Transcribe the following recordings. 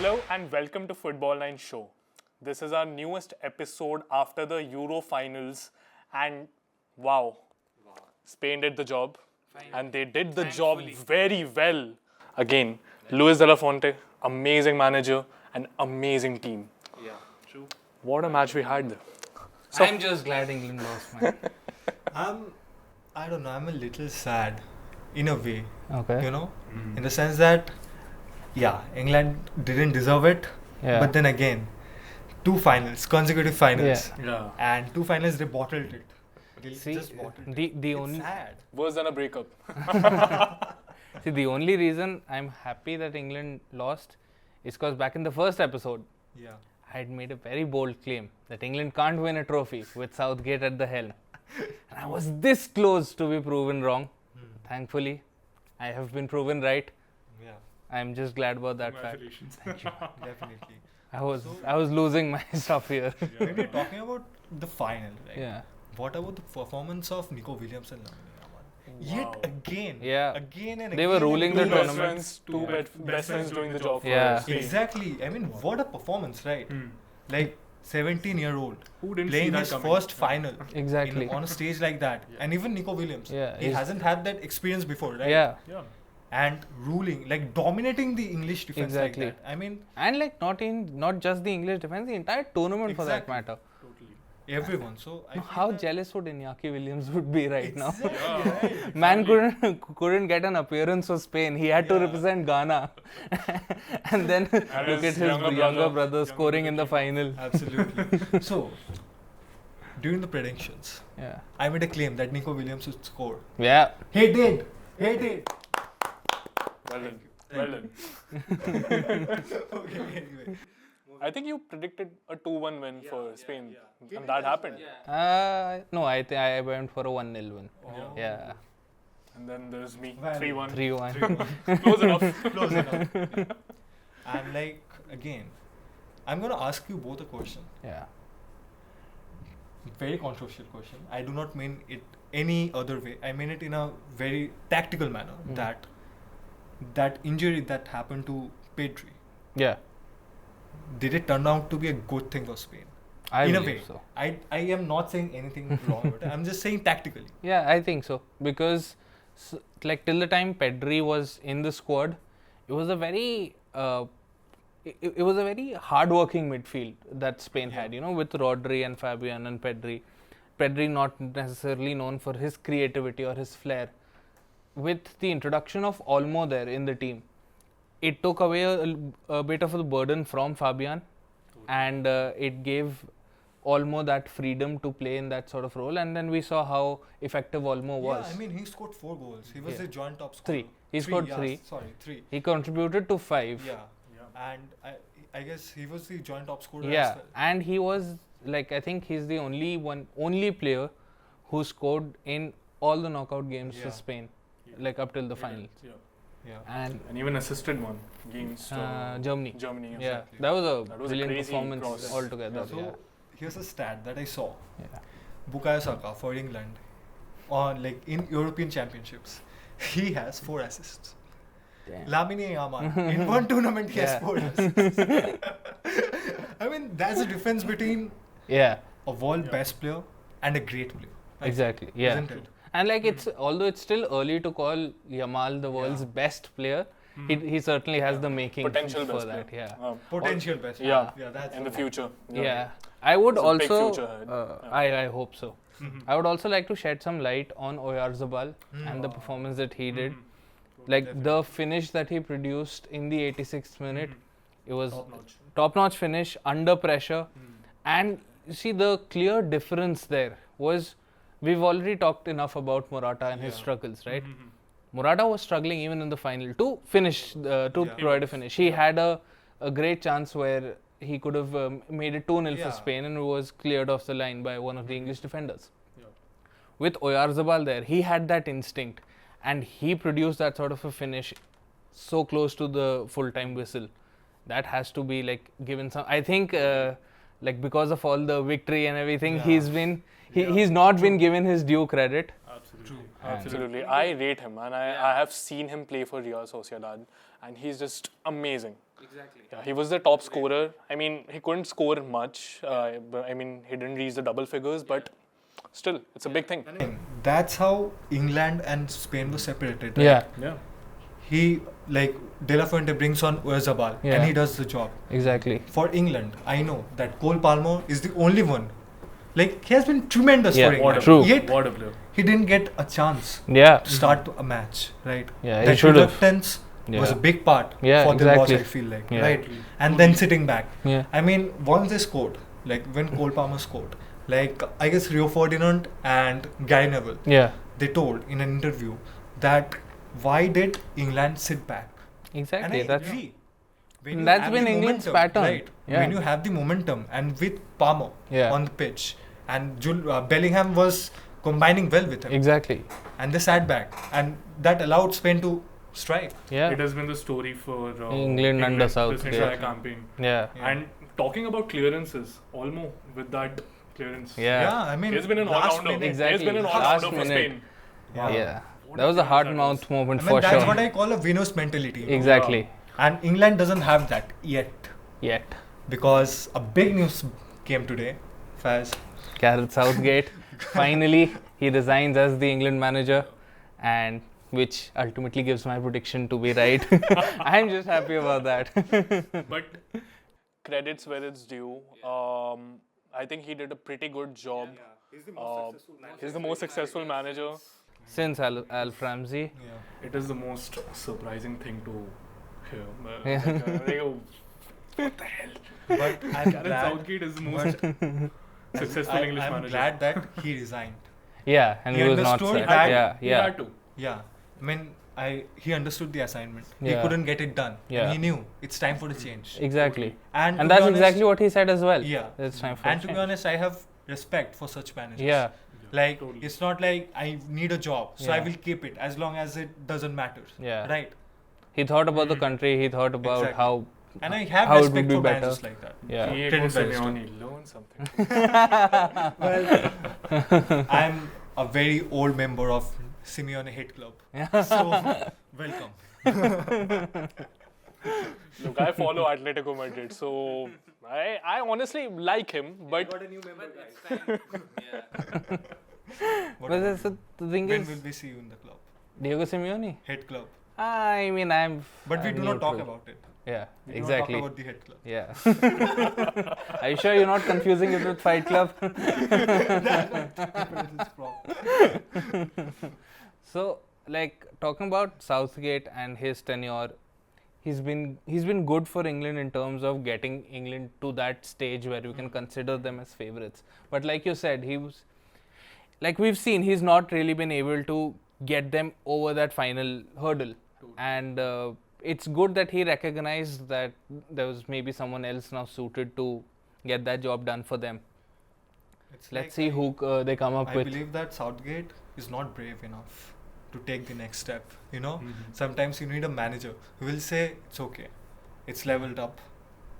Hello and welcome to Football9 Show. This is our newest episode after the Euro finals and wow. Spain did the job and they did the job very well. Again, Luis de la Fuente, amazing manager and amazing team. Yeah, true. What a match we had. I'm just glad England lost, man. I don't know, I'm a little sad in a way, Okay. you know, in the sense that, yeah, England didn't deserve it, Yeah. but then again, consecutive finals, Yeah. and two finals they bottled it. They See, just bottled it. the It's only sad. Worse than a breakup. the only reason I'm happy that England lost is because back in the first episode, Yeah. I had made a very bold claim that England can't win a trophy with Southgate at the helm. And I was this close to be proven wrong. Thankfully, I have been proven right. Yeah, I'm just glad about that fact. definitely. I was losing my stuff here. When we're talking about the final, right? Yeah. What about the performance of Nico Williams and Lamine Yamal? Wow. Yet again, Yeah. again and They again. were and ruling the again. Two best tournament. friends, best friends doing the job for Yeah. Spain. Exactly. I mean, what a performance, right? Like 17-year-old Who didn't playing see that his coming? first final Exactly. on a stage like that, and even Nico Williams, Yeah, he he's- hasn't had that experience before, right? Yeah. Yeah. And ruling, like dominating the English defense Exactly. like that. I mean, And like not just the English defense, the entire tournament for that Exactly. matter. Totally. everyone. So I No, feel how that- jealous would Iñaki Williams would be right now? Exactly, right. Man couldn't get an appearance for Spain. He had to Yeah. represent Ghana, and then look at his his younger younger brother. brother scoring in the final. Absolutely. So, during the predictions, Yeah, I made a claim that Nico Williams would score. yeah. He did. He did. Well done. Well done. Okay. Anyway. I think you predicted a 2-1 win for Spain. And that happened. No, I went for a 1-0 win. Oh. Yeah, And then there's me, Well, 3-1. 3-1. Close enough. Close enough. And like again, I'm gonna ask you both a question. Yeah, Very controversial question. I do not mean it any other way. I mean it in a very tactical manner. That injury that happened to Pedri, yeah. did it turn out to be a good thing for Spain? I in a believe way. so. I am not saying anything wrong with it. I'm just saying tactically. Yeah, I think so because like till the time Pedri was in the squad, it was a very it was a very hard-working midfield that Spain had. You know, with Rodri and Fabian and Pedri. Pedri not necessarily known for his creativity or his flair. With the introduction of Olmo there in the team, it took away a bit of the burden from Fabian, and it gave Olmo that freedom to play in that sort of role. And then we saw how effective Olmo was. Yeah, I mean he scored 4 goals. He was Yeah. the joint top scorer. 3. He scored yeah, 3. Sorry, 3. He contributed to 5. Yeah. Yeah. And I guess he was the joint top scorer Yeah, as well. and he was like, I think he's the only player who scored in all the knockout games for Yeah. Spain, like up till the final. Yeah. Yeah. And And even assisted one against Germany. Germany. Yeah, Exactly. that was a That was a brilliant crazy performance process. altogether. So here's a stat that I saw. Yeah. Bukayo Saka for England on like in European Championships, he has 4 assists. Damn. Lamine Yamal in one tournament he has Yeah. 4 assists. I mean that's the difference between Yeah, a world best player and a great player. I exactly. think, Yeah. Isn't it? And like although it's still early to call Yamal the world's best player, he certainly has the making Potential for best that. player. Yeah. Potential best player. Yeah. Yeah, that's In the one. future. Yeah. I would It's a big also, future ahead. I hope so. I would also like to shed some light on Oyarzabal and the performance that he did. Like the finish that he produced in the 86th minute, it was top-notch finish under pressure. And you see the clear difference there was, we've already talked enough about Morata and his struggles, right? Morata was struggling even in the final to finish, to provide a finish. He had a great chance where he could have made it 2-0 for Yeah. Spain and was cleared off the line by one of the English defenders. Yeah. With Oyarzabal there, he had that instinct and he produced that sort of a finish so close to the full-time whistle. That has to be like given some, I think because of all the victory and everything, Yeah. he's not been given his due credit. Absolutely. True. Absolutely. I rate him, and I have seen him play for Real Sociedad, and he's just amazing. Exactly. Yeah, he was the top scorer. I mean, he couldn't score much. But, I mean, he didn't reach the double figures, but still, it's a big thing. That's how England and Spain were separated. Right? Yeah. Yeah. He, like, De La Fuente brings on Oyarzabal Yeah. and he does the job. Exactly. For England, I know that Cole Palmer is the only one. Like, he has been tremendous Yeah, for England. True. Yet, What a player. he didn't get a chance Yeah. to start a match, right? Yeah, he That should have. reluctance was a big part Yeah, for the loss, exactly. I feel like, Yeah. right? And then sitting back. Yeah. I mean, once they scored, like when Cole Palmer scored, like I guess Rio Ferdinand and Gary Neville, Yeah. they told in an interview that why did England sit back? Exactly. And I That's agree. When you that's have been the England's momentum, pattern. right? Yeah. When you have the momentum and with Palmer Yeah. on the pitch and Bellingham was combining well with him, exactly. and they sat back, and that allowed Spain to strike. Yeah. It has been the story for England under Southgate. this entire campaign. Yeah. Yeah. And talking about clearances, Olmo with that clearance. Yeah. I mean, He's been an last all-rounder. minute- Exactly. He's been an Last all-rounder for minute. Spain. Yeah. Yeah. What That was a clearance hard that mouth moment I for mean, that's sure. what I call a winner's mentality. Exactly. And England doesn't have that yet, Yet. because a big news came today. Faz. Gareth Southgate. Finally, he resigns as the England manager, and which ultimately gives my prediction to be right. I'm just happy about that. But Credits where it's due. I think he did a pretty good job. He's the most successful manager. Since Alf Ramsey. Yeah. it is the most surprising thing to hear. Yeah. What the hell? But I'm Gareth glad. Southgate is the most successful English I'm manager. glad that he resigned. Yeah, and He he was not understood sad. that Yeah, He yeah. had to. Yeah. I mean, he understood the assignment. Yeah. He couldn't get it done. Yeah. And he knew it's time for the change. Exactly. And, to And be that's honest, exactly what he said as well. Yeah. It's time for And a to be change. honest, I have respect for such managers. Yeah, Like, Totally. it's not like I need a job, so I Yeah. will keep it as long as it doesn't matter. yeah. Right. He thought about the country, he thought about Exactly. how. And I have How it would respect be for better. managers like that. Yeah. Diego Credit where it's Simeone. Learn something. I'm a very old member of Simeone Hate Club. So, welcome. Look, I follow Atletico Madrid, so I honestly like him, but a new member, guys. But that's the thing When is, will we see you in the club? Diego Simeone. Hate Club. I mean, I'm. But we I'm do not talk neutral. about it. Yeah, We exactly. do not talk about the Hate Club. Yeah. Are you sure you're not confusing it with Fight Club? So, like talking about Southgate and his tenure, he's been good for England in terms of getting England to that stage where we can consider them as favourites. But like you said, he was like we've seen, he's not really been able to get them over that final hurdle. And it's good that he recognized that there was maybe someone else now suited to get that job done for them. It's Let's like see who they come up I with. believe that Southgate is not brave enough to take the next step. You know, Mhm. sometimes you need a manager who will say, it's okay, it's leveled up,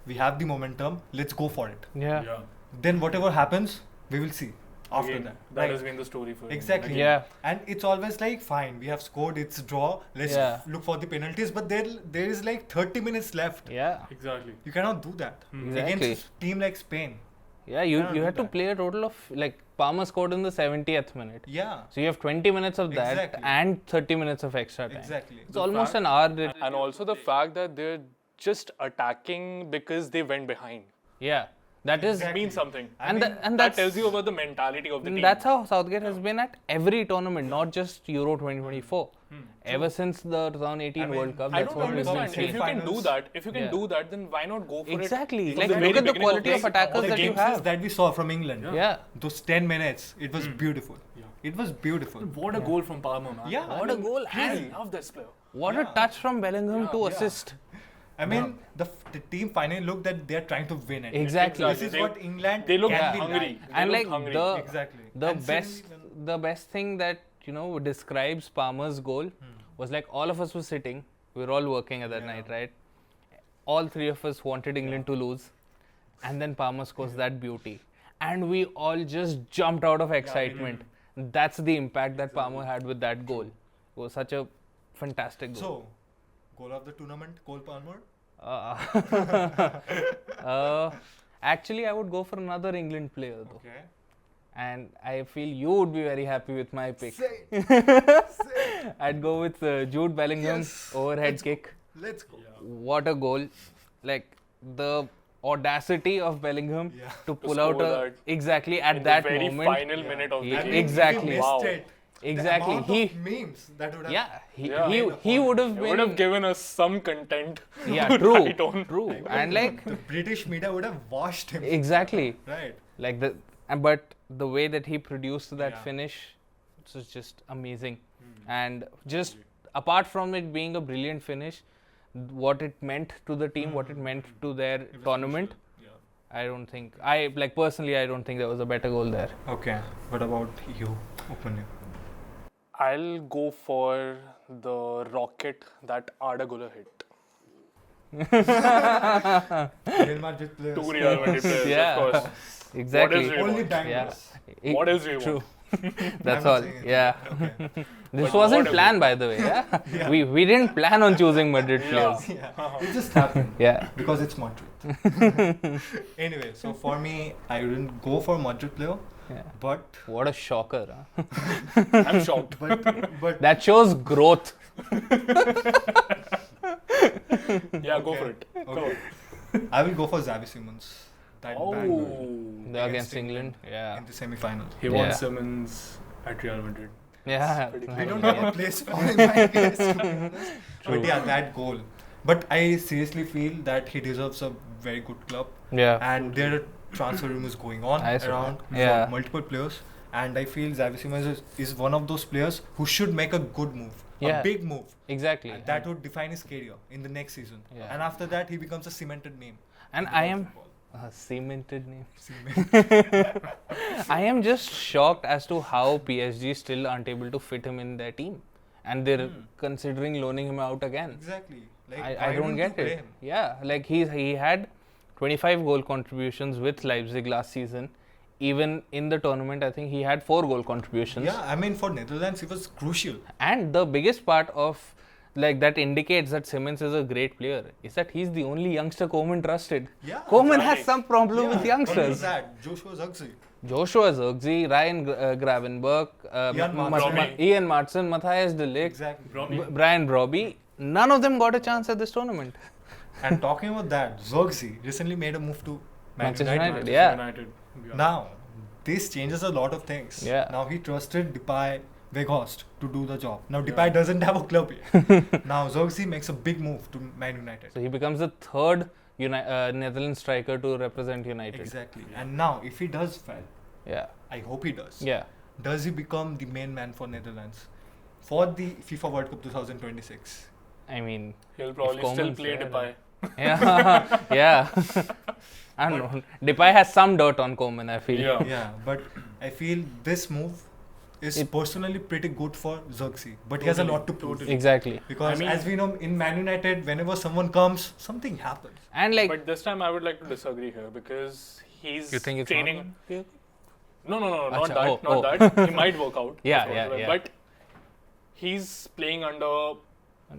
we have the momentum, let's go for it. Yeah. Then whatever happens, we will see after Again, that. That Right. has been the story for him. Exactly. Again. Yeah. And it's always like, fine, we have scored, it's draw, let's Yeah. look for the penalties, but there is like 30 minutes left. Yeah. Exactly. You cannot do that Exactly. against a team like Spain. Yeah, you Cannot do had to that. play a total of like Palmer scored in the 70th minute. Yeah, So you have 20 minutes of that Exactly. and 30 minutes of extra time. exactly. It's almost an hour. and also the fact that they're just attacking because they went behind Yeah, that is. Exactly. means something. I And, mean, and That that's tells you about the mentality of the team. that's how Southgate has been at every tournament, not just Euro 2024. Ever since the 2018 I mean, World Cup, I that's don't what we've been understand. seeing. If you can do Semi-finals. that, Yeah. do that, then why not go for it? Exactly. from Like the look very at the beginning of quality the of game. attackers the that you games have. that we saw from England, Yeah. those 10 minutes, it was beautiful. Yeah. It was beautiful. What a goal from Palmer, man. Yeah, What a goal I and love this player. what a Yeah. touch from Bellingham to Yeah. assist. I mean, the team finally looked that they are trying to win it. Exactly. This is They- what England They look can be hungry. like. They And look like hungry. the Exactly. the And best suddenly the best thing that describes Palmer's goal was like all of us were sitting, we were all working at that Yeah. night, right? All three of us wanted England to lose, and then Palmer scores that beauty, and we all just jumped out of excitement. that's the impact that Palmer had with that goal. It was such a fantastic goal. So, goal of the tournament, Cole Palmer. Actually, I would go for another England player though. Okay. And I feel you would be very happy with my pick. I'd go with Jude Bellingham's overhead kick. Let's go. What a goal. Like the audacity of Bellingham to pull out score a that exactly at in that the very moment. final minute of the Yeah, game. exactly. If he Wow. missed it, Exactly. The amount of memes that would have. He would have It been would have given us some content. yeah, to true. write on. True. And like The British media would have washed him. exactly. Right. Like but the way that he produced that Yeah. finish was just amazing. And just apart from it being a brilliant finish, what it meant to the team, what it meant to their It was tournament, crucial. I don't think personally I don't think there was a better goal there. Yeah. Okay. What about you? Open you. I'll go for the rocket that Arda Güler hit. Real Madrid players. Two Real Madrid players, Yeah. of course. Exactly. What is Only want? bangers. What else do you True. want? That's I'm all. not saying Yeah. Okay. This But wasn't what a planned, by the way. Yeah. Yeah. We didn't plan on choosing Madrid players. Yeah. It just happened. Yeah. Because it's Madrid. Anyway, so for me, I didn't go for Madrid player, Yeah. but What a shocker. Huh? I'm shocked. but That shows growth. Yeah, go Okay. for it. Go. okay. I will go for Xavi Simons. That banger Oh. Against England. Yeah. in the semi-final. He Yeah. wants Simmons at Real Madrid. Yeah. pretty We clear. don't have a place for him, I guess, to be honest. True. But yeah, that goal. But I seriously feel that he deserves a very good club. Yeah. And there are transfer rumors going on I saw around that. Yeah. for multiple players. And I feel Xavi Simons is one of those players who should make a good move, Yeah. a big move. Exactly. And that would define his career in the next season. Yeah. And after that, he becomes a cemented name. And in I world am football. a cemented name. Cement. I am just shocked as to how PSG still aren't able to fit him in their team. And they're considering loaning him out again. Exactly. Like, I why don't you get play it. him? Yeah, like he had 25 goal contributions with Leipzig last season. Even in the tournament, I think he had 4 goal contributions. Yeah, I mean, for Netherlands, it was crucial. And the biggest part of like that indicates that Simmons is a great player is that he's the only youngster Koeman trusted. Yeah. Koeman has Right. some problem with What was youngsters. that? Joshua Zirkzee. Joshua Zirkzee, Ryan Gravenberch, Ian Maatsen. Ian Maatsen, Matthias de Ligt, Exactly. Brian Brobby. None of them got a chance at this tournament. And talking about that, Zirkzee recently made a move to Manchester United. United. Yeah. United. Yeah. Now, this changes a lot of things. Yeah. Now he trusted Depay, Weghorst to do the job. Now Yeah. Depay doesn't have a club yet. Now Zirkzee makes a big move to Man United. So he becomes the third Netherlands striker to represent United. Exactly. And now, if he does well, Yeah. I hope he does. Yeah. Does he become the main man for Netherlands for the FIFA World Cup 2026? I mean, He'll probably still Koeman's play there, Depay. yeah. Yeah. I don't know. Depay has some dirt on Koeman, I feel. Yeah. Yeah, but I feel this move is personally pretty good for Zirkzee. But he has a Totally, lot to prove. totally. Exactly. Because I mean- as we know, in Man United, whenever someone comes, something happens. And like, But this time I would like to disagree here because he's you think it's training. not? No, not Acha, that. oh. Not that. He might work out. Yeah, of course, yeah, but- yeah. But he's playing under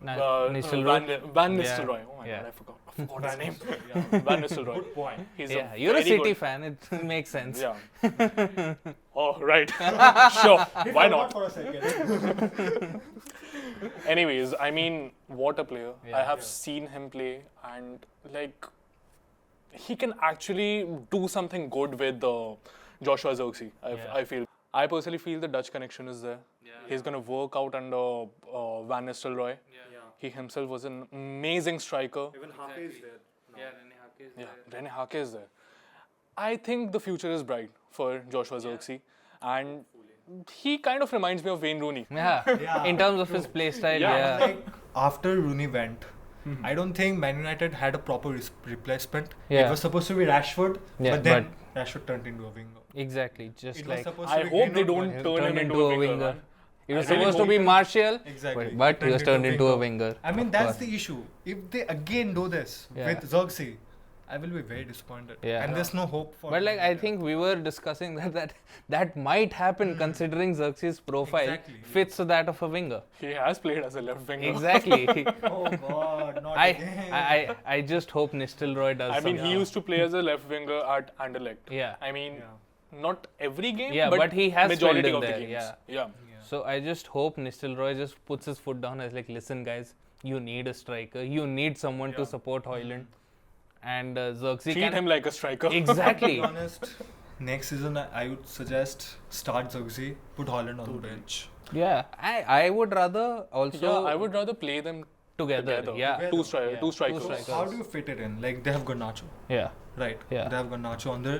Nistelrooy. Van Yeah. Nistelrooy. Oh my Yeah. god, I forgot his name. Yeah. Van Nistelrooy. Good point. He's Yeah, a you're a very City good- fan. It makes sense. Yeah. Oh, right. Sure. Why not? For a second. Anyways, I mean, what a player. Yeah. I have seen him play, and like, he can actually do something good with Joshua Zirkzee. I feel. I personally feel the Dutch connection is there. He's gonna work out under Van Nistelrooy. He himself was an amazing striker. Even Hake is there. Yeah, Rene Hake is there. I think the future is bright for Joshua Zirkzee, and he kind of reminds me of Wayne Rooney. Yeah. Yeah, In terms of his play style, Yeah. yeah. Like, after Rooney went, I don't think Man United had a proper replacement. Yeah. It was supposed to be Rashford, Yeah, but then Rashford turned into a winger. Exactly. Just It was like supposed to I be hope they Greenwood, don't but- turn him into a winger. man. He was I really supposed to hope be it- Martial, Exactly. but he was turned into a winger. I mean, of that's course. the issue. If they again do this Yeah. with Zirkzee, I will be very disappointed. Yeah. And there's no hope for But like him I there. think we were discussing that might happen considering Xerxes' profile Exactly. fits that of a winger. He has played as a left winger. Exactly. Oh God, not I, again. I just hope Nistelrooy does. I mean, he something. used to play as a left winger at Anderlecht. Yeah. I mean, Yeah. not every game, Yeah, but he has majority filled in of the there, games. yeah. Yeah. So I just hope Nistelrooy just puts his foot down as like, listen guys, you need a striker. You need someone to support Højlund. And Xerxes Treat him like a striker. To Exactly. be honest, next season I would suggest start Xerxes, put Højlund on the bench. Yeah, I would rather also Yeah, I would rather play them together. Yeah. Together. two Yeah, strikers. two strikers. How do you fit it in? Like they have Garnacho, Yeah. right? Yeah. They have Garnacho on the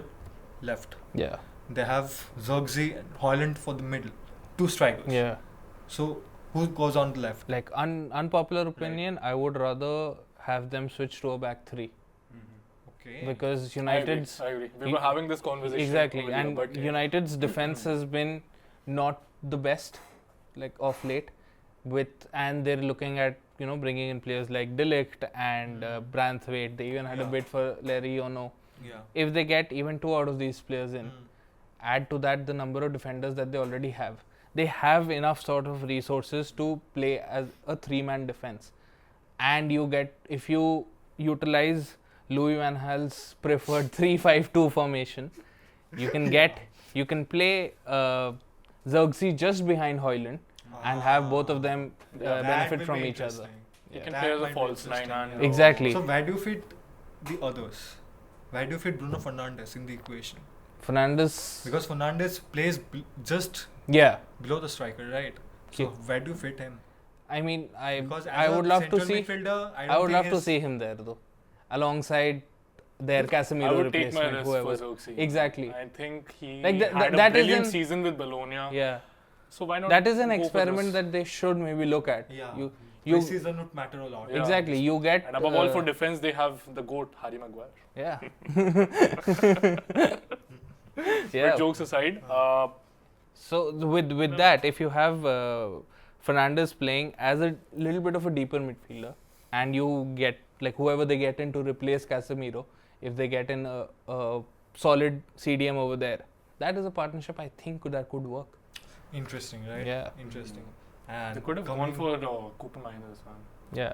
left. Yeah. They have Xerxes and Højlund for the middle. Two strikers. Yeah. So who goes on the left? Like unpopular opinion, I would rather have them switch to a back three Okay. because I United's agree. We You- were having this conversation. exactly, earlier, and but United's defense has been not the best, like of late, and they're looking at bringing in players like De Ligt and Branthwaite. They even had a Yeah. bid for Larry Ono. Yeah. If they get even two out of these players in, Mm. add to that the number of defenders that they already have. They have enough sort of resources to play as a three-man defense. And if you utilize Louis van Gaal's preferred 3-5-2 formation, you can play Xerxes just behind Højlund and have both of them That benefit will from be each other. interesting. you can That play as a might be false nine interesting, and yeah. Exactly. So where do you fit the others? Where do you fit Bruno Fernandes in the equation? Fernandes, Because Fernandes plays just yeah. below the striker, right? So Okay. where do you fit him? I mean, Because I as a would love to central see. midfielder, I would don't love think to his- see him there though, alongside their Casemiro I would take my replacement, risk whoever. for Xerxes. Exactly. I think he Like had a that is brilliant an- season with Bologna. Yeah, So why not? that is an go for experiment this? that they should maybe look at. Yeah. You Preseason would matter a lot. Yeah. exactly. You get And above all, for defense, they have the goat Harry Maguire. yeah. But Yeah. jokes aside, So with that, if you have Fernandes playing as a little bit of a deeper midfielder, and you get like whoever they get in to replace Casemiro, if they get in a solid CDM over there, that is a partnership I think that could work. Interesting, right? Yeah. Interesting. And they could have gone for Cooper Miners, man. Yeah.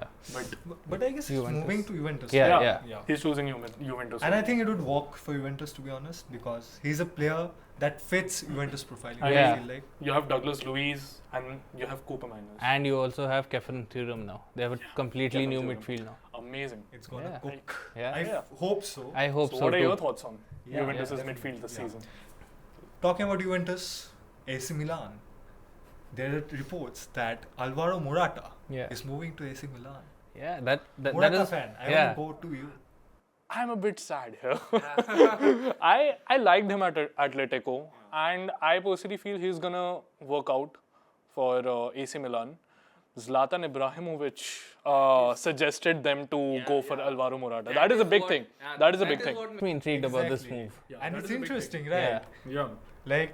But I guess he's Juventus. moving to Juventus. Yeah. right? Yeah. Yeah. He's choosing Juventus. And I think it would work for Juventus, to be honest, because he's a player that fits Juventus profile. I Yeah. feel like. you have Douglas Luiz and you have Cooper Miners. And you also have Kefren Thuram now. They have a completely Kefren new Thuram. midfield now. Amazing. It's gonna Yeah. cook. Yeah. I hope so. I hope so, what are too. your thoughts on Yeah, Juventus' yeah, midfield this yeah. season? Talking about Juventus, AC Milan, there are reports that Alvaro Morata Yeah. is moving to AC Milan. Yeah. That Morata is fan, I yeah. want to go to you. I'm a bit sad here. I liked him at Atletico, and I personally feel he's gonna work out for AC Milan. Zlatan Ibrahimovic suggested them to go for Alvaro Morata. That is a big thing. That is a big thing. I'm intrigued about this Exactly. move. And that it's is a big interesting, Yeah. right? Yeah. Like,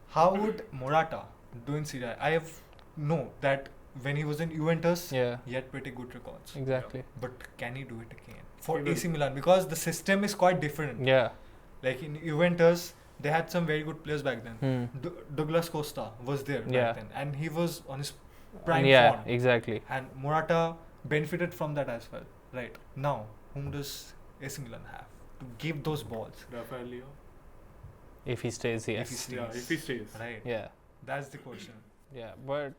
how would Morata do in Serie A? I have know that when he was in Juventus, Yeah. he had pretty good records. Exactly. But can he do it again for He will. AC Milan? Because the system is quite different. Yeah. Like in Juventus, they had some very good players back then. Hmm. Douglas Costa was there Yeah. back then, and he was on his prime Yeah. form. Exactly. And Morata benefited from that as well. Right now, whom does AC Milan have to give those balls? Rafael Leo. If he stays, If yes. he stays. Yeah, if he stays. Right. Yeah. That's the question. Yeah, but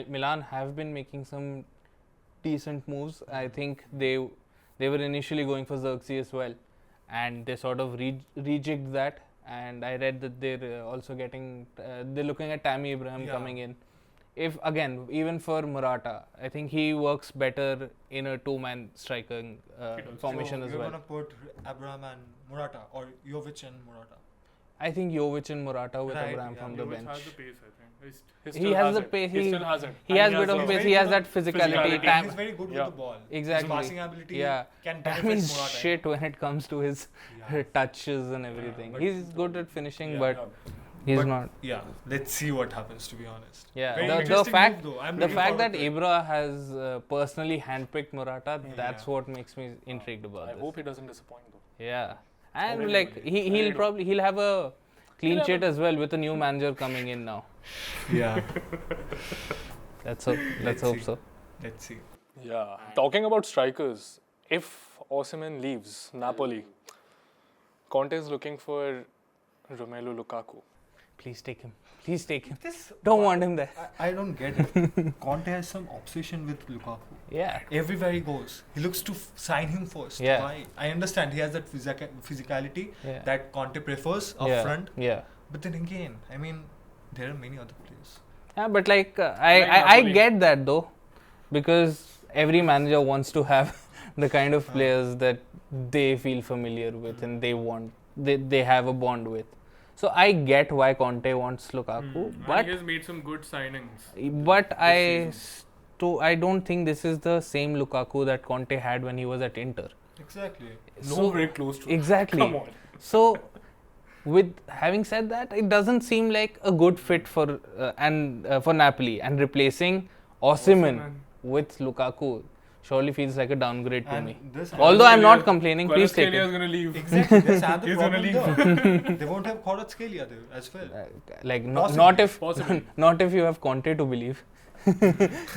Milan have been making some decent moves. I think they were initially going for Xerxes as well, and they sort of rejigged that. And I read that they're also getting they're looking at Tammy Abraham Yeah. coming in. If again, even for Morata, I think he works better in a two-man striking formation so as you're well. gonna put Abraham and Morata, or Jovic and Morata. I think Jovic and Morata with Right, Abraham yeah. from the Jovic bench. has the pace, I think. He He still has the it. pace, He he- still has it. He And has bit of the- pace. very He has good that physicality. physicality. Tam- He's very good Yeah. with the ball. Exactly. His passing ability Yeah. can Damn, benefit he's Morata. shit when it comes to his Yeah. touches and everything. but- He's good at finishing, Yeah. but Yeah. he's But- not. Yeah, let's see what happens, to be honest. Yeah, Very the interesting fact move, though. I'm the looking fact forward that to it. Ibra has personally handpicked Morata, that's Yeah. what makes me intrigued about I this. hope he doesn't disappoint though. Yeah. And like he'll have a clean sheet as well with a new manager coming in now. Yeah. Let's hope so. Let's see. Yeah. Talking about strikers, if Osimhen leaves Napoli, Conte is looking for Romelu Lukaku. Please take him. Don't want him there. I don't get it. Conte has some obsession with Lukaku. Yeah. Everywhere he goes, he looks to sign him first. Yeah. Why? I understand he has that physicality Yeah. that Conte prefers up Yeah. front. Yeah. But then again, I mean, there are many other players. Yeah, but like Like I Napoli. get that though, because every manager wants to have the kind of players that they feel familiar with and they have a bond with. So I get why Conte wants Lukaku, And but he has made some good signings. I don't think this is the same Lukaku that Conte had when he was at Inter. Exactly. No, very close to. Exactly. Come on. So, with having said that, it doesn't seem like a good fit for Napoli, and replacing Osimhen with Lukaku surely feels like a downgrade to me. Although I'm not complaining, please take Kvaratskhelia is it. going to leave. Exactly. That's another He's problem gonna there. They won't have Kvaratskhelia there as well. Like Possibly. not if you have Conte to believe.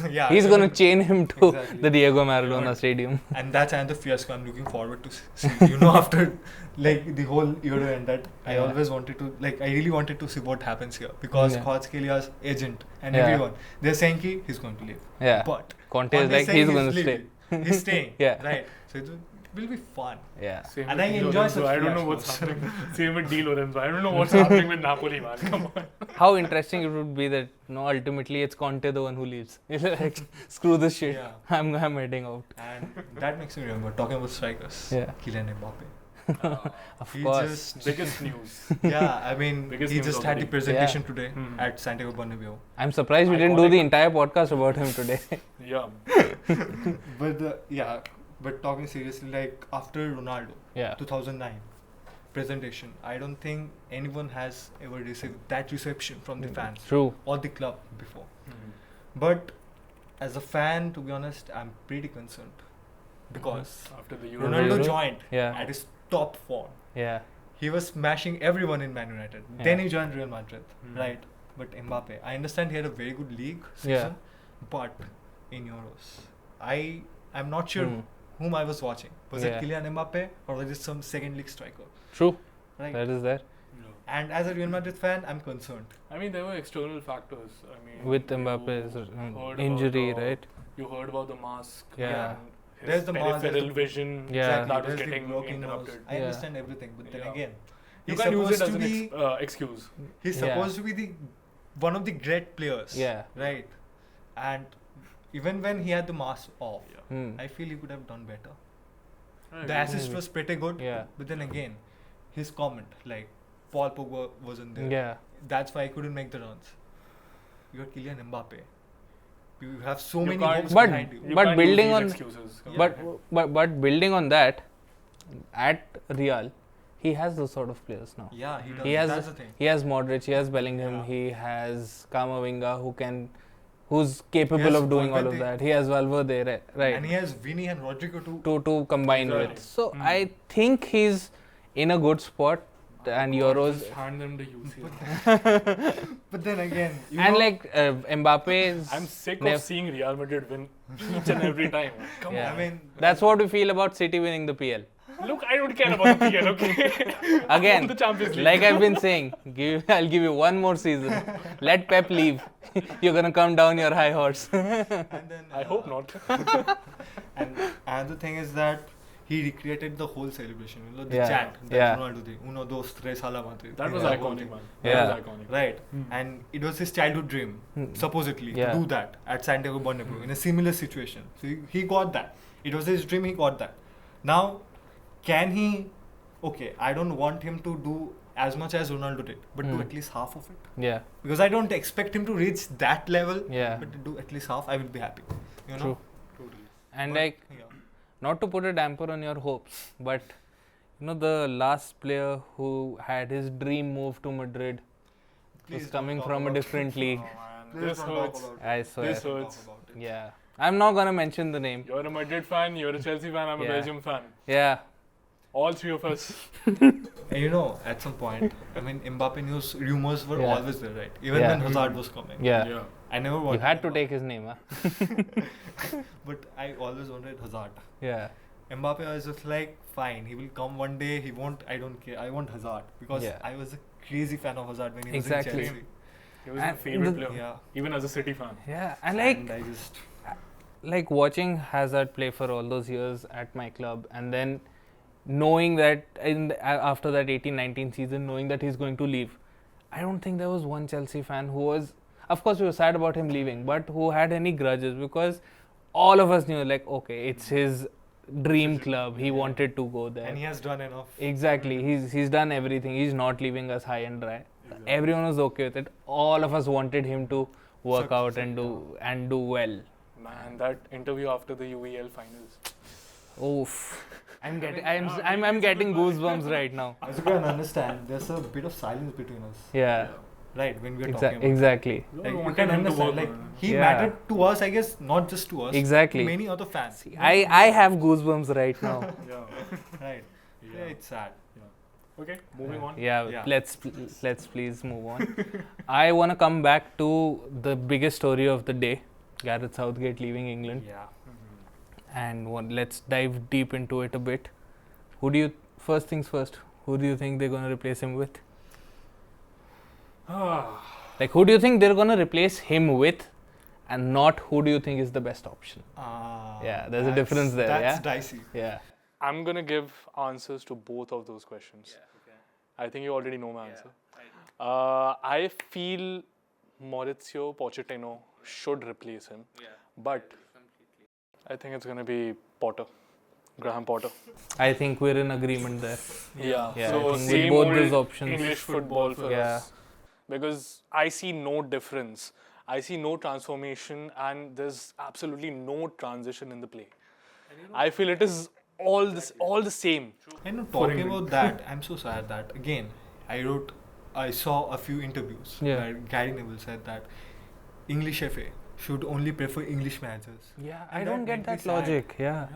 Yeah. He's gonna chain him to Exactly. the Diego Maradona Stadium. And that's another fiasco I'm looking forward to see. You know, after like the whole Euro ended, I Yeah. always wanted to, like, I really wanted to see what happens here because Yeah. Kvaratskelia's agent and Yeah. everyone, they're saying he's going to leave. Yeah. But Conte is like saying he's gonna stay. leaving. He's staying. Yeah. Right. So it will be fun. Yeah. Same And with I Di enjoy Lorenzo. such I don't know what's fiascos. happening. Same with Di Lorenzo. I don't know what's happening with Napoli, man. Come on. How interesting it would be that ultimately it's Conte the one who leaves. Like, screw this shit. Yeah. I'm heading out. And that makes me remember, talking about strikers, Yeah. Kylian Mbappe. Of He course. just, Biggest news. yeah, I mean, Biggest he news just of had the the week. presentation Yeah. today Hmm. at Santiago Bernabeu. I'm surprised we didn't do the Iconic. entire podcast about him today. Yeah. But talking seriously, like after Ronaldo, Yeah. 2009 presentation, I don't think anyone has ever received that reception from the fans True. or the club before. Mhm. But as a fan, to be honest, I'm pretty concerned because After the Euro. Ronaldo Euro? joined Yeah. at his top form. Yeah. He was smashing everyone in Man United. Yeah. Then he joined Real Madrid, Hmm. right? But Mbappe, I understand he had a very good league season, Yeah. but in Euros, I'm not sure Hmm. whom I was watching. Was Yeah. it Kylian Mbappe or was it some second league striker? True. Right. That is there. Yeah. And as a Real Madrid fan, I'm concerned. I mean, there were external factors. I mean, With you Mbappe's heard injury, about, right? You heard about the mask. Yeah. and his There's the mask, there's peripheral the- vision. Yeah. Exactly. That was There's the getting broken nose. interrupted. I Yeah. understand everything, but then Yeah. again, You he's can use it supposed as to an be excuse. he's Yeah. supposed to be the one of the great players. Yeah. Right. And even when he had the mask off, Yeah. Hmm. I feel he could have done better. I The agree. assist was pretty good. Yeah. But then again, his comment, like Paul Pogba wasn't there. Yeah. That's why I couldn't make the runs. You're Kylian Mbappe. You have so You many can't- hopes But- behind you. You But can't use building these on- excuses. Come Yeah. on. But building on that, at Real, he has those sort of players now. Yeah, he does. He has- That's the thing. He has Modric, he has Bellingham, Yeah. he has Kamavinga who's capable has of doing all of Valverde. that. He has Valverde, right? And he has Vinny and Rodrigo too. to combine Exactly. with. So Mm. I think he's in a good spot, and Euros. Just hand them to UCL. But then again, you And know, like Mbappe is. I'm sick Nev- of seeing Real Madrid win each and every time. Come Yeah. I mean, That's what we feel about City winning the PL. on. Look, I don't care about the PL, okay? Again, The Champions League. like I've been saying, I'll give you one more season. Let Pep leave. You're gonna come down your high horse. and then I hope not. And another thing is that he recreated the whole celebration. You know, the Yeah. chant that Yeah. Ronaldo did. Uno, dos, tres, a la madre. That was Yeah. iconic, man. Yeah. That was iconic. Right. Hmm. And it was his childhood dream, Hmm. supposedly, Yeah. to do that at Santiago Bernabeu in a similar situation. So he got that. It was his dream, he got that. Now, can he... Okay, I don't want him to do as much as Ronaldo did, but do Hmm. at least half of it. Yeah, Because I don't expect him to reach that level, yeah, but to do at least half, I will be happy. You know? true. Totally. And But- like, yeah. not to put a damper on your hopes, but the last player who had his dream move to Madrid Please was don't coming talk from a about different it. league. Oh, man. This Please don't talk hurts. about it. I swear. This Don't talk hurts. about it. Yeah, I'm not gonna mention the name. You're a Madrid fan, you're a Chelsea fan, I'm a Yeah. Belgium fan. Yeah, All three of us. And you know, at some point, I mean, Mbappe news rumors were Yeah. always there, right? Even Yeah. when Hazard was coming. Yeah. I never You wanted had to Mbappe, take his name, huh? but I always wanted Hazard. Yeah. Mbappe was just like, fine, he will come one day, he won't, I don't care, I want Hazard. Because Yeah. I was a crazy fan of Hazard when he Exactly. was in Chelsea. He was my And favorite the- player. Yeah. Even as a City fan. Yeah. And like, And I just, like watching Hazard play for all those years at my club, and then knowing that after that 18-19 season, knowing that he's going to leave, I don't think there was one Chelsea fan who was, of course we were sad about him leaving, but who had any grudges, because all of us knew, like, okay, it's his dream club, he wanted to go there. and he has done enough. Exactly, he's done everything, he's not leaving us high and dry. Everyone was okay with it. All of us wanted him to work out and do well. Man, that interview after the UEL finals. Oof. I'm getting goosebumps right now. As you can understand, there's a bit of silence between us, Yeah, right? When we're talking about exactly. Like, you wanted can him to understand, work like, on it. he Yeah. mattered to us, I guess, not just to us, Exactly. to many other fans. I have goosebumps right now. Yeah. Right. Yeah, it's sad. Okay, moving on. Yeah, Yeah. let's please move on. I want to come back to the biggest story of the day, Gareth Southgate leaving England, Yeah. and let's dive deep into it a bit. First things first, who do you think they're going to replace him with? Like, who do you think they're going to replace him with, and not who do you think is the best option? Yeah, there's a difference there, That's yeah? dicey. Yeah. I'm gonna give answers to both of those questions. I think you already know my answer. I feel Maurizio Pochettino should replace him, but I think it's gonna be Graham Potter. I think we're in agreement there. Yeah. Yeah, So I think with same both old those options. English football for Yeah. us, because I see no difference. I see no transformation, and there's absolutely no transition in the play. I feel it is all the same. And talking about that, I'm so sad that again, I saw a few interviews Yeah. where Gary Neville said that English FA should only prefer English managers. Yeah, And I don't that get made me that sad. logic. Yeah.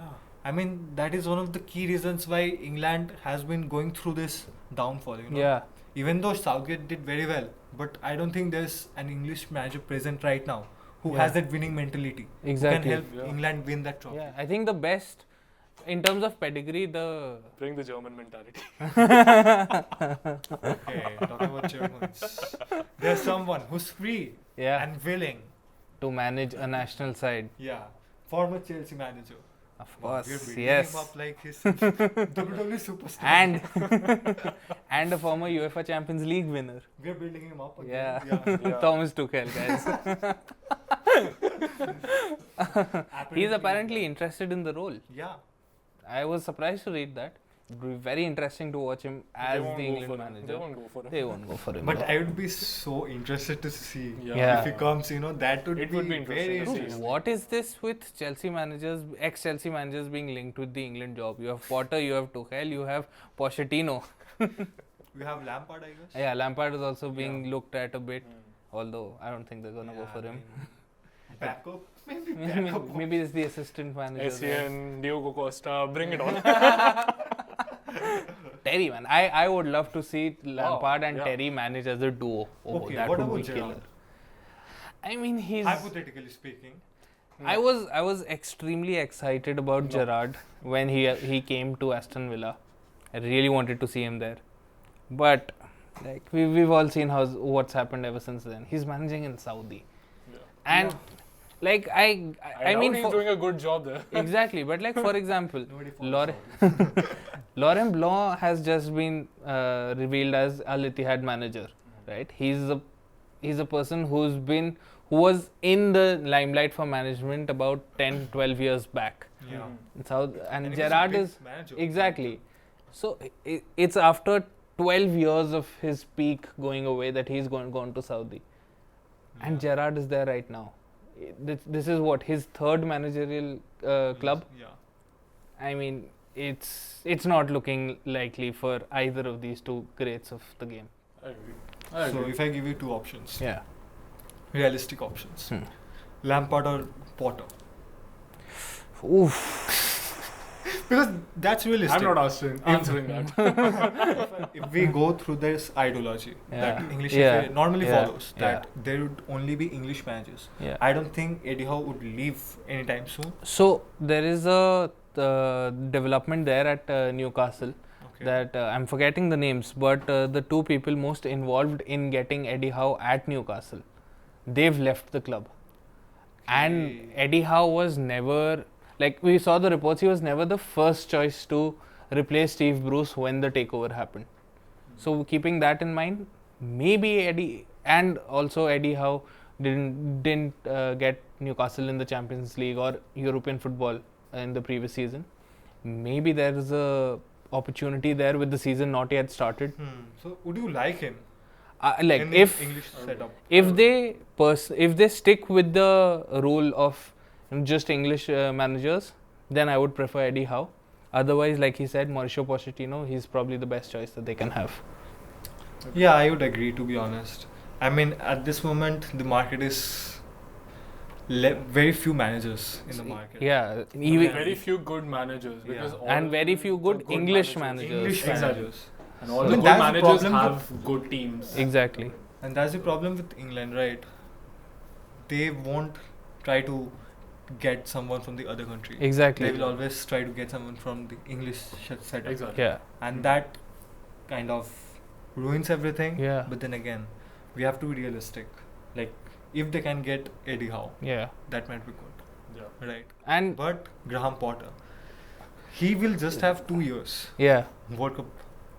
I mean, that is one of the key reasons why England has been going through this downfall. You know? Yeah. Even though Southgate did very well, but I don't think there's an English manager present right now who Yeah. has that winning mentality. Exactly. Who can help England win that trophy. Yeah, I think the best in terms of pedigree, Bring the German mentality. Okay, talking about Germans. There's someone who's free yeah, and willing. to manage a national side. Yeah, former Chelsea manager. Of Wow, we're course, building yes. him up like his WWE superstar. And and a former UEFA Champions League winner. we're building him up again. Yeah. Yeah. Thomas Tuchel, guys. He's apparently interested in the role. Yeah. I was surprised to read that. It would be very interesting to watch him as They won't the go England for him. manager. They won't go for him. They won't go for him. But I would be so interested to see Yeah. if he comes, that would It be would be interesting very to see. interesting. What is this with Chelsea managers, ex-Chelsea managers being linked with the England job? You have Potter, you have Tuchel, you have Pochettino. We have Lampard, I guess. Yeah, Lampard is also being looked at a bit, although I don't think they're gonna go Yeah, for I him. mean, backup? Maybe backup. Maybe it's the assistant manager. there. Essien, Diogo Costa, bring it on. Terry, man, I would love to see Lampard and yeah. Terry manage as a duo. Oh, Okay, that what would be about killer. Gerrard? I mean, he's. Hypothetically speaking. I was extremely excited about Gerrard when he came to Aston Villa. I really wanted to see him there, but like we've all seen what's happened ever since then. He's managing in Saudi, and like I I mean he's doing a good job there. exactly. But like for example, Nobody follows Laurent Blanc has just been revealed as Al Ittihad manager, right? He's a person who was in the limelight for management about 10-12 years back. Yeah. In South, and he's a Gerrard big is manager. exactly. So it's after 12 years of his peak going away that he's gone to Saudi, and Gerrard is there right now. This is what his third managerial club. Yeah. I mean, it's not looking likely for either of these two greats of the game. I agree. So if I give you two options, Yeah. realistic options, Hmm. Lampard or Potter. Oof. Because that's realistic. I'm not answering that. If we go through this ideology that English Yeah. FA normally Yeah. follows, that there would only be English managers. Yeah. I don't think Eddie Howe would leave anytime soon. So there is a development there at Newcastle Okay. that I'm forgetting the names, but the two people most involved in getting Eddie Howe at Newcastle, they've left the club. And Okay. Eddie Howe was never, like we saw the reports, he was never the first choice to replace Steve Bruce when the takeover happened. So keeping that in mind, maybe Eddie, and also Eddie Howe didn't get Newcastle in the Champions League or European football in the previous season. Maybe there is a opportunity there with the season not yet started. So would you like him Like in the if English setup? if they stick with the rule of just English managers, then I would prefer Eddie Howe. Otherwise, like he said, Mauricio Pochettino, he's probably the best choice that they can have. Yeah, I would agree, to be honest. I mean, at this moment, the market is very few managers in the market. Yeah, Very few good managers. Because all and very few good are English managers. English Exactly. managers. And all I the mean, good that's the managers problem have good teams. Exactly. And that's the problem with England, right? They won't try to get someone from the other country. Exactly. They will always try to get someone from the English setup. Exactly. Yeah. And that kind of ruins everything. Yeah. But then again, we have to be realistic. Like, if they can get Eddie Howe, Yeah. that might be good. Yeah. Right. And But Graham Potter, he will just have 2 years yeah. World Cup.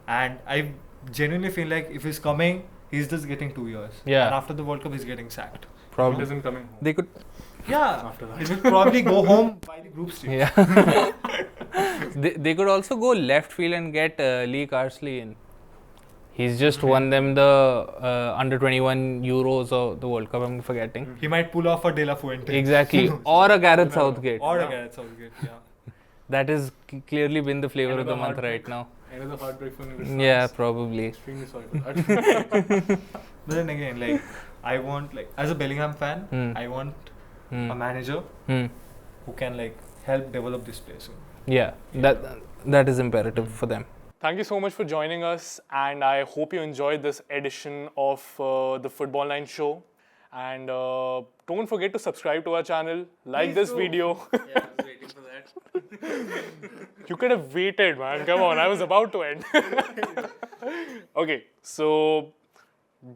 And I genuinely feel like if he's coming, he's just getting 2 years. Yeah. And after the World Cup, he's getting sacked. He Probably isn't coming home they could. Yeah. after He that. will probably go home by the group stage. Yeah. they could also go left field and get Lee Carsley in. He's just won them the under 21 Euros or the World Cup. I'm forgetting. He might pull off a De La Fuente. Exactly. Or a Gareth Southgate. Or a Yeah. Gareth Southgate, yeah. That has clearly been the flavor of the Another month heartbreak. right now. Another heartbreak for English Yeah, fans. probably. Extremely sorry for that. But then again, like, I want, like, as a Bellingham fan, Hmm. I want a Hmm. manager Hmm. who can, like, help develop this place. Yeah, that is imperative for them. Thank you so much for joining us, and I hope you enjoyed this edition of the Football9 Show. And don't forget to subscribe to our channel, like Please this do. video. Yeah, I was waiting for that. You could have waited, man. Come on, I was about to end. Okay, so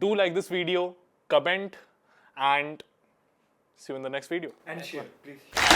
do like this video, comment, and see you in the next video. And share, please.